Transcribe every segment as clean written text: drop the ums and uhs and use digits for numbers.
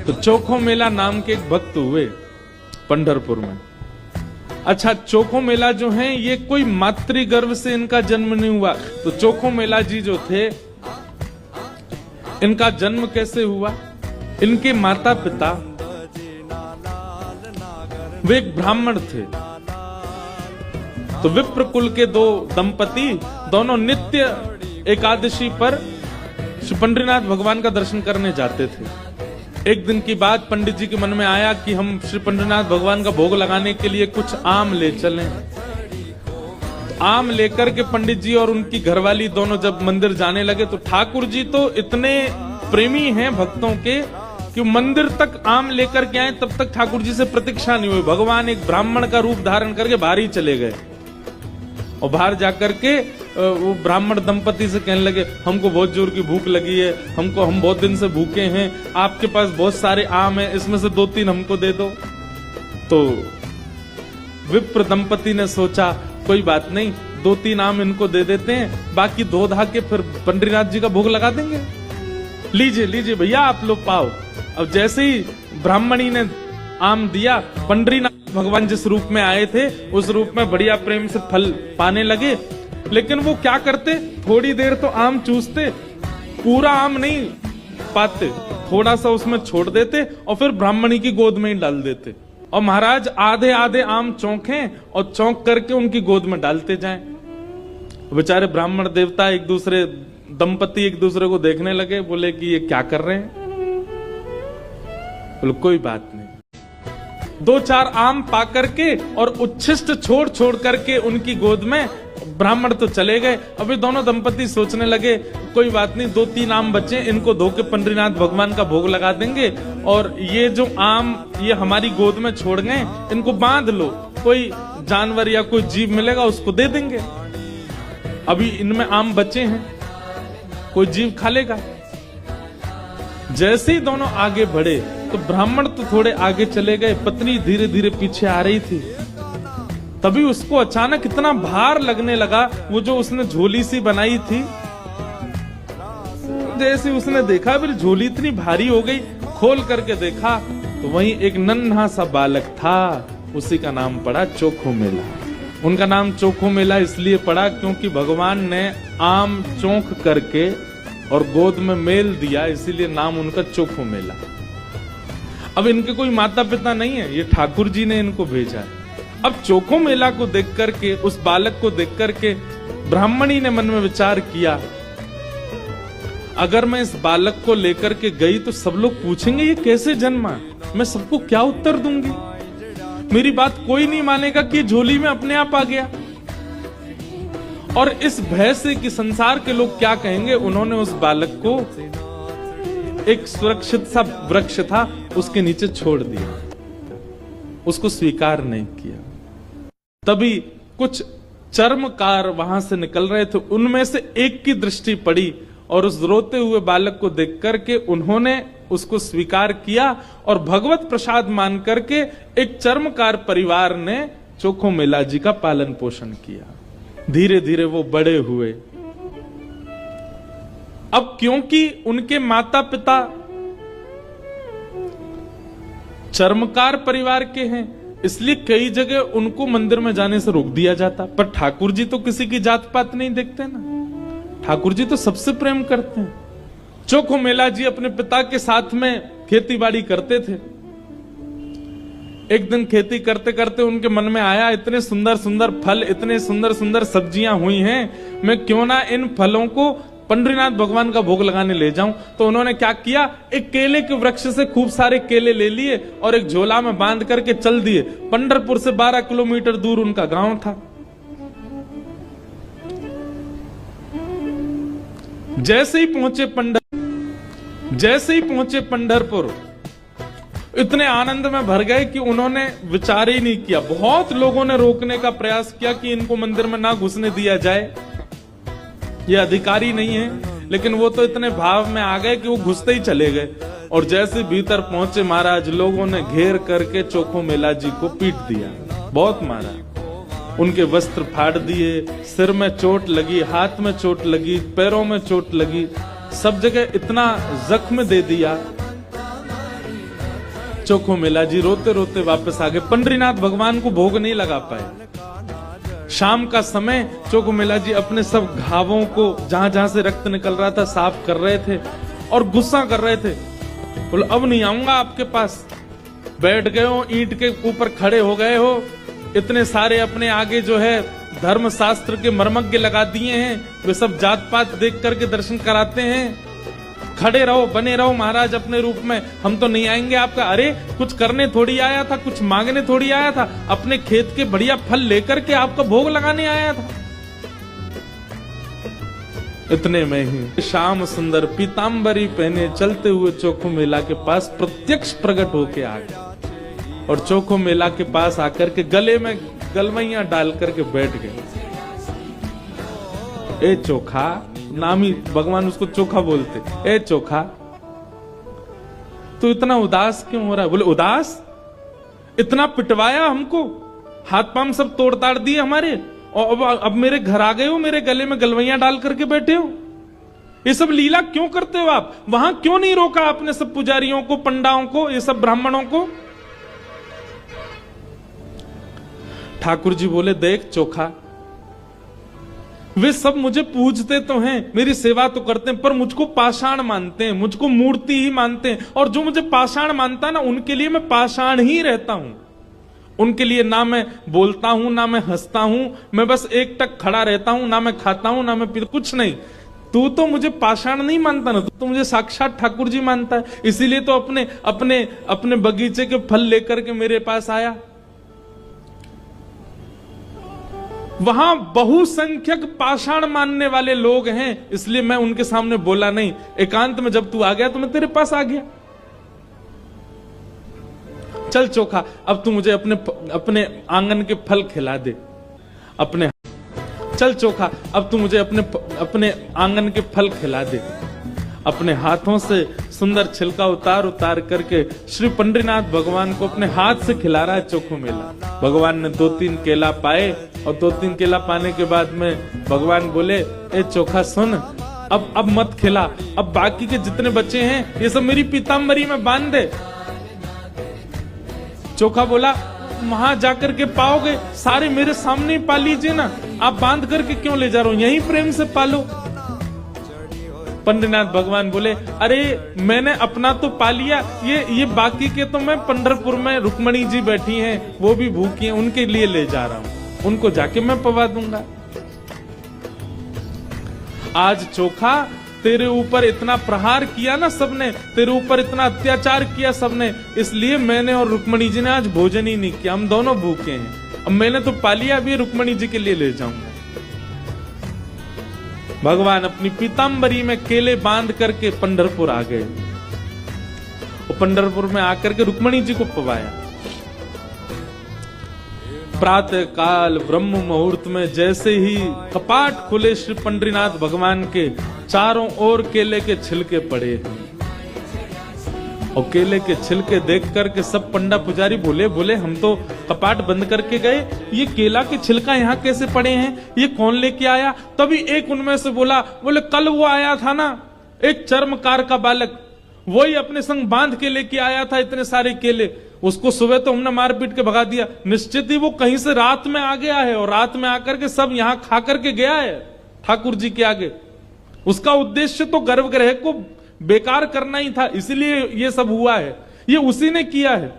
तो चोखो मेला नाम के एक भक्त हुए पंढरपुर में। अच्छा, चोखो मेला जो है ये कोई मातृ गर्भ से इनका जन्म नहीं हुआ। तो चोखो मेला जी जो थे, इनका जन्म कैसे हुआ? इनके माता पिता वे एक ब्राह्मण थे। तो विप्र कुल के दो दंपति दोनों नित्य एकादशी पर श्री पंडरीनाथ भगवान का दर्शन करने जाते थे। एक दिन की बात, पंडित जी के मन में आया कि हम श्री पंडरीनाथ भगवान का भोग लगाने के लिए कुछ आम ले चलें। आम लेकर के पंडित जी और उनकी घरवाली दोनों जब मंदिर जाने लगे, तो ठाकुर जी तो इतने प्रेमी हैं भक्तों के कि मंदिर तक आम लेकर के आए, तब तक ठाकुर जी से प्रतीक्षा नहीं हुई। भगवान एक ब्राह्मण का रूप धारण करके बाहर ही चले गए और बाहर जाकर के वो ब्राह्मण दंपति से कहने लगे, हमको बहुत जोर की भूख लगी है, हम बहुत दिन से भूखे हैं, आपके पास बहुत सारे आम हैं, इसमें से 2-3 हमको दे दो। तो विप्र दंपति ने सोचा कोई बात नहीं, 2-3 आम इनको दे देते हैं, बाकी 2 धागे फिर पंडरीनाथ जी का भोग लगा देंगे। लीजिए लीजिए भैया, आप लोग पाओ। अब जैसे ही ब्राह्मणी ने आम दिया, पंडरीनाथ भगवान जिस रूप में आए थे उस रूप में बढ़िया प्रेम से फल पाने लगे। लेकिन वो क्या करते, थोड़ी देर तो आम चूसते, पूरा आम नहीं पाते, थोड़ा सा उसमें छोड़ देते और फिर ब्राह्मणी की गोद में ही डाल देते। और महाराज आधे आधे आम चौंके और चौंक करके उनकी गोद में डालते जाएं। बेचारे ब्राह्मण देवता दंपति एक दूसरे को देखने लगे, बोले कि ये क्या कर रहे हैं? बोले कोई बात नहीं। 2-4 आम पा करके और उच्छिष्ट छोड़ करके उनकी गोद में ब्राह्मण तो चले गए। अभी दोनों दंपति सोचने लगे कोई बात नहीं, 2-3 आम बचे, इनको धो के पंडरीनाथ भगवान का भोग लगा देंगे, और ये जो आम ये हमारी गोद में छोड़ गए, इनको बांध लो, कोई जानवर या कोई जीव मिलेगा उसको दे देंगे। अभी इनमें आम बचे हैं, कोई जीव खा लेगा। जैसे ही दोनों आगे बढ़े तो ब्राह्मण तो थोड़े आगे चले गए, पत्नी धीरे धीरे पीछे आ रही थी। तभी उसको अचानक इतना भार लगने लगा, वो जो उसने झोली सी बनाई थी, जैसे उसने देखा फिर झोली इतनी भारी हो गई, खोल करके देखा तो वहीं एक नन्हा सा बालक था। उसी का नाम पड़ा चोखो मेला। उनका नाम चोखो मेला इसलिए पड़ा क्योंकि भगवान ने आम चौंक करके और गोद में मेल दिया, इसीलिए नाम उनका चोखो मेला। अब इनके कोई माता पिता नहीं है, ये ठाकुर जी ने इनको भेजा है। अब चोखो मेला को देख करके, उस बालक को देख करके ब्राह्मणी ने मन में विचार किया, अगर मैं इस बालक को लेकर के गई तो सब लोग पूछेंगे ये कैसे जन्मा, मैं सबको क्या उत्तर दूंगी? मेरी बात कोई नहीं मानेगा कि झोली में अपने आप आ गया। और इस भय से कि संसार के लोग क्या कहेंगे, उन्होंने उस बालक को एक सुरक्षित सा वृक्ष था उसके नीचे छोड़ दिया, उसको स्वीकार नहीं किया। तभी कुछ चर्मकार वहां से निकल रहे थे, उनमें से एक की दृष्टि पड़ी और उस रोते हुए बालक को देख करके उन्होंने उसको स्वीकार किया और भगवत प्रसाद मान करके एक चर्मकार परिवार ने चोखो मेला जी का पालन पोषण किया। धीरे धीरे वो बड़े हुए। अब क्योंकि उनके माता पिता चर्मकार परिवार के हैं, इसलिए कई जगह उनको मंदिर में जाने से रोक दिया जाता। पर ठाकुर जी तो किसी की जात पात नहीं देखते ना, ठाकुर जी तो सबसे प्रेम करते हैं। चोखो मेला जी अपने पिता के साथ में खेती बाड़ी करते थे। एक दिन खेती करते करते उनके मन में आया, इतने सुंदर सुंदर फल, इतने सुंदर सुंदर सब्जियां हुई हैं, मैं क्यों ना इन फलों को पंडरीनाथ भगवान का भोग लगाने ले जाऊं। तो उन्होंने क्या किया, एक केले के वृक्ष से खूब सारे केले ले लिए और एक झोला में बांध करके चल दिए। पंढरपुर से 12 किलोमीटर दूर उनका गांव था। जैसे ही पहुंचे पंढरपुर, इतने आनंद में भर गए कि उन्होंने विचार ही नहीं किया। बहुत लोगों ने रोकने का प्रयास किया कि इनको मंदिर में ना घुसने दिया जाए, ये अधिकारी नहीं है, लेकिन वो तो इतने भाव में आ गए कि वो घुसते ही चले गए। और जैसे भीतर पहुंचे महाराज, लोगों ने घेर करके चोखो मेला जी को पीट दिया, बहुत मारा, उनके वस्त्र फाड़ दिए, सिर में चोट लगी, हाथ में चोट लगी, पैरों में चोट लगी, सब जगह इतना जख्म दे दिया चोखो मेला जी रोते रोते वापस आ गए। पंडरीनाथ भगवान को भोग नहीं लगा पाए। शाम का समय चोखो मेला जी अपने सब घावों को जहां जहां से रक्त निकल रहा था साफ कर रहे थे और गुस्सा कर रहे थे। बोले अब नहीं आऊंगा आपके पास। बैठ गए हो, ईंट के ऊपर खड़े हो गए हो, इतने सारे अपने आगे जो है धर्म शास्त्र के मर्मज्ञ लगा दिए हैं, वे सब जात पात देख करके दर्शन कराते हैं। खड़े रहो, बने रहो महाराज अपने रूप में, हम तो नहीं आएंगे आपका। अरे कुछ करने थोड़ी आया था, कुछ मांगने थोड़ी आया था, अपने खेत के बढ़िया फल लेकर के आपका भोग लगाने आया था। इतने में ही श्याम सुंदर पीतांबरी पहने चलते हुए चोखो मेला के पास प्रत्यक्ष प्रकट होके आ गए और चोखो मेला के पास आकर के गले में गलवैया डाल करके बैठ गए। ए चोखा, नाम ही भगवान उसको चोखा बोलते। ए चोखा, तू इतना उदास क्यों हो रहा है? बोले उदास? इतना पिटवाया हमको, हाथ पांव सब तोड़ ताड़ दिए हमारे, और अब मेरे घर आ गए हो, मेरे गले में गलवैया डाल करके बैठे हो। ये सब लीला क्यों करते हो आप? वहां क्यों नहीं रोका आपने सब पुजारियों को, पंडाओं को, ये सब ब्राह्मणों को? ठाकुर जी बोले देख चोखा, वे सब मुझे पूजते तो हैं, मेरी सेवा तो करते हैं, पर मुझको पाषाण मानते हैं, मुझको मूर्ति ही मानते हैं, और जो मुझे पाषाण मानता है ना, उनके लिए मैं पाषाण ही रहता हूं। उनके लिए ना मैं बोलता हूं, ना मैं हंसता हूं, मैं बस एक टक खड़ा रहता हूं, ना मैं खाता हूं, ना मैं पीता, कुछ नहीं। तू तो मुझे पाषाण नहीं मानता ना, तू तो मुझे साक्षात ठाकुर जी मानता है, इसीलिए तो अपने अपने अपने बगीचे के फल लेकर के मेरे पास आया। वहां बहुसंख्यक पाषाण मानने वाले लोग हैं, इसलिए मैं उनके सामने बोला नहीं। एकांत में जब तू आ गया तो मैं तेरे पास आ गया। चल चोखा, अब तू मुझे अपने आंगन के फल खिला दे। चल चोखा, अब तू मुझे अपने आंगन के फल खिला दे। अपने हाथों से सुंदर छिलका उतार उतार करके श्री पंडरीनाथ भगवान को अपने हाथ से खिला रहा है चोखो मेला। भगवान ने 2-3 केला पाए, और 2-3 केला पाने के बाद में भगवान बोले ए चोखा सुन, अब मत खिला, अब बाकी के जितने बच्चे हैं ये सब मेरी पीतांबरी में बांध दे। चोखा बोला वहां जाकर के पाओगे, सारे मेरे सामने ही पा लीजिए ना, आप बांध करके क्यों ले जा रहे हो, यहीं प्रेम से पालो। पंडरीनाथ भगवान बोले अरे मैंने अपना तो पा लिया, ये बाकी के तो मैं पंढरपुर में रुक्मणी जी बैठी हैं, वो भी भूखी हैं, उनके लिए ले जा रहा हूं, उनको जाके मैं पवा दूंगा। आज चोखा तेरे ऊपर इतना प्रहार किया ना सबने, तेरे ऊपर इतना अत्याचार किया सबने, इसलिए मैंने और रुक्मणी जी ने आज भोजन ही नहीं किया, हम दोनों भूखे हैं। अब मैंने तो पा लिया, अभी रुक्मणी जी के लिए ले जाऊंगा। भगवान अपनी पीतांबरी में केले बांध करके पंढरपुर आ गए, और पंढरपुर में आकर के रुक्मणी जी को पवाया। प्रातः काल ब्रह्म मुहूर्त में जैसे ही कपाट खुले श्री पंडरीनाथ भगवान के, चारों ओर केले के छिलके पड़े, और केले के छिलके देख करके सब पंडा पुजारी बोले हम तो कपाट बंद करके गए, ये केला के छिलका यहाँ कैसे पड़े हैं, ये कौन लेके आया? तभी एक उनमें से बोले कल वो आया था ना, एक चर्मकार का बालक, वही अपने संग बांध के लेके आया था इतने सारे केले, उसको सुबह तो हमने मार पीट के भगा दिया, निश्चित ही वो कहीं से रात में आ गया है, और रात में आकर के सब यहाँ खा करके गया है ठाकुर जी के आगे। उसका उद्देश्य तो गर्भगृह को बेकार करना ही था, इसलिए ये सब हुआ है, ये उसी ने किया है।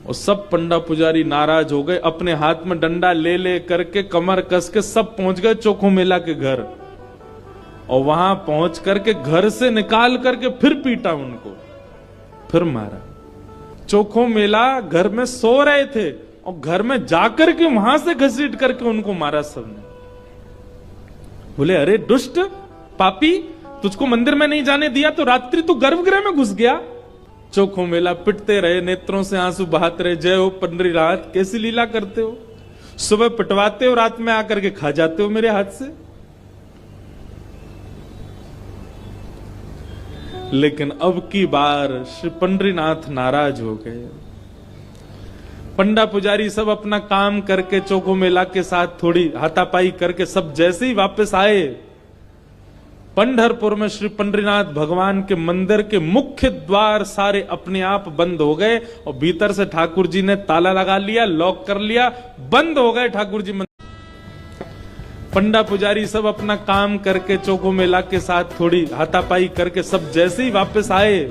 और सब पंडा पुजारी नाराज हो गए, अपने हाथ में डंडा ले करके कमर कस के सब पहुंच गए चोखो मेला के घर, और वहां पहुंच करके घर से निकाल करके फिर पीटा उनको, फिर मारा। चोखो मेला घर में सो रहे थे, और घर में जाकर के वहां से घसीट करके उनको मारा सबने। बोले अरे दुष्ट पापी, तुझको मंदिर में नहीं जाने दिया तो रात्रि तू गर्भगृह में घुस गया। चोखो मेला पिटते रहे, नेत्रों से आंसू बहाते रहे, जय हो पंडरीनाथ, कैसी लीला करते हो, सुबह पिटवाते हो, रात में आकर के खा जाते हो मेरे हाथ से। लेकिन अब की बार श्री पंडरीनाथ नाराज हो गए। पंडा पुजारी सब अपना काम करके चोखो मेला के साथ थोड़ी हाथापाई करके सब जैसे ही वापस आए, पंढरपुर में श्री पंडरीनाथ भगवान के मंदिर के मुख्य द्वार सारे अपने आप बंद हो गए और भीतर से ठाकुर जी ने ताला लगा लिया, लॉक कर लिया, बंद हो गए ठाकुर जी मंदिर। पंडा पुजारी सब अपना काम करके चोखो मेला के साथ थोड़ी हाथापाई करके सब जैसे ही वापस आए,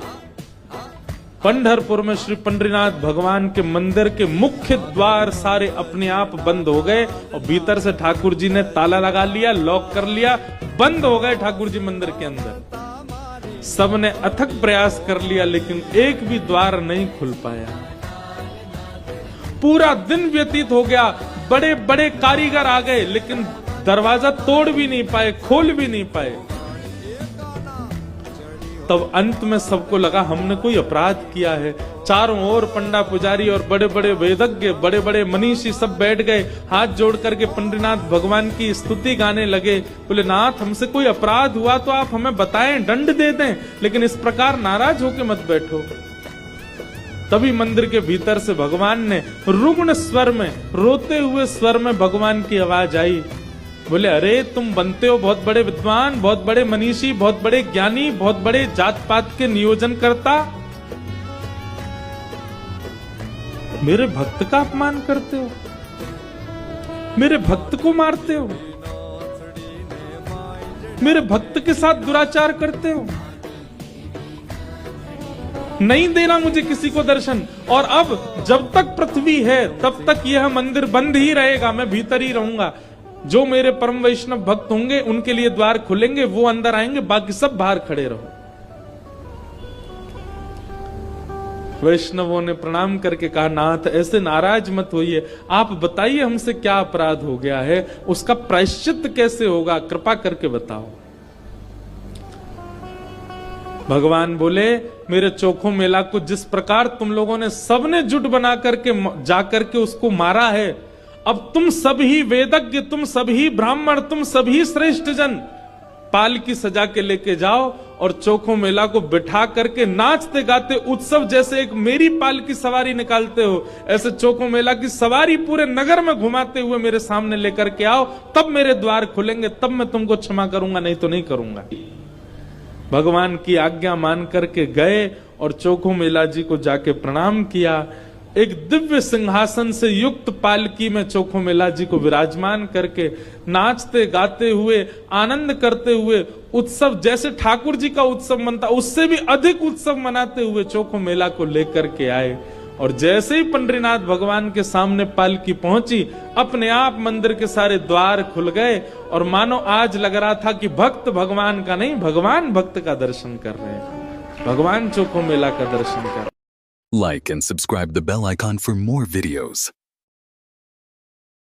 पंढरपुर में श्री पंडरीनाथ भगवान के मंदिर के मुख्य द्वार सारे अपने आप बंद हो गए और भीतर से ठाकुर जी ने ताला लगा लिया, लॉक कर लिया, बंद हो गए ठाकुर जी मंदिर के अंदर। सबने अथक प्रयास कर लिया लेकिन एक भी द्वार नहीं खुल पाया। पूरा दिन व्यतीत हो गया, बड़े बड़े कारीगर आ गए लेकिन दरवाजा तोड़ भी नहीं पाए, खोल भी नहीं पाए। तब अंत में सबको लगा हमने कोई अपराध किया है। चारों ओर पंडा पुजारी और बड़े बड़े वेदज्ञ, बड़े बड़े मनीषी सब बैठ गए, हाथ जोड़ करके पंडरीनाथ भगवान की स्तुति गाने लगे। बोले नाथ, हमसे कोई अपराध हुआ तो आप हमें बताएं, दंड दे दें, लेकिन इस प्रकार नाराज होके मत बैठो। तभी मंदिर के भीतर से भगवान ने रुग्ण स्वर में, रोते हुए स्वर में भगवान की आवाज आई। बोले अरे तुम बनते हो बहुत बड़े विद्वान, बहुत बड़े मनीषी, बहुत बड़े ज्ञानी, बहुत बड़े जात पात के नियोजन करता, मेरे भक्त का अपमान करते हो, मेरे भक्त को मारते हो, मेरे भक्त के साथ दुराचार करते हो, नहीं देना मुझे किसी को दर्शन। और अब जब तक पृथ्वी है तब तक यह मंदिर बंद ही रहेगा, मैं भीतर ही रहूंगा। जो मेरे परम वैष्णव भक्त होंगे उनके लिए द्वार खुलेंगे, वो अंदर आएंगे, बाकी सब बाहर खड़े रहो। वैष्णवों ने प्रणाम करके कहा नाथ ऐसे नाराज मत होइए, आप बताइए हमसे क्या अपराध हो गया है, उसका प्रायश्चित कैसे होगा, कृपा करके बताओ। भगवान बोले मेरे चोखो मेला को जिस प्रकार तुम लोगों ने सबने जुट बना करके जाकर के उसको मारा है, अब तुम सभी वेदज्ञ, तुम सभी ब्राह्मण, तुम सभी श्रेष्ठ जन पालकी सजा के लेके जाओ और चोखो मेला को बिठा करके नाचते गाते उत्सव जैसे एक मेरी पालकी सवारी निकालते हो, ऐसे चोखो मेला की सवारी पूरे नगर में घुमाते हुए मेरे सामने लेकर के आओ, तब मेरे द्वार खुलेंगे, तब मैं तुमको क्षमा करूंगा, नहीं तो नहीं करूंगा। भगवान की आज्ञा मान करके गए और चोखो मेला जी को जाके प्रणाम किया। एक दिव्य सिंहासन से युक्त पालकी में चोखो मेला जी को विराजमान करके नाचते गाते हुए, आनंद करते हुए, उत्सव जैसे ठाकुर जी का उत्सव मनता उससे भी अधिक उत्सव मनाते हुए चोखो मेला को लेकर के आए। और जैसे ही पंडरीनाथ भगवान के सामने पालकी पहुंची, अपने आप मंदिर के सारे द्वार खुल गए और मानो आज लग रहा था कि भक्त भगवान का नहीं, भगवान भक्त का दर्शन कर रहे हैं, भगवान चोखो मेला का दर्शन कर रहे हैं। Like and subscribe the bell icon for more videos.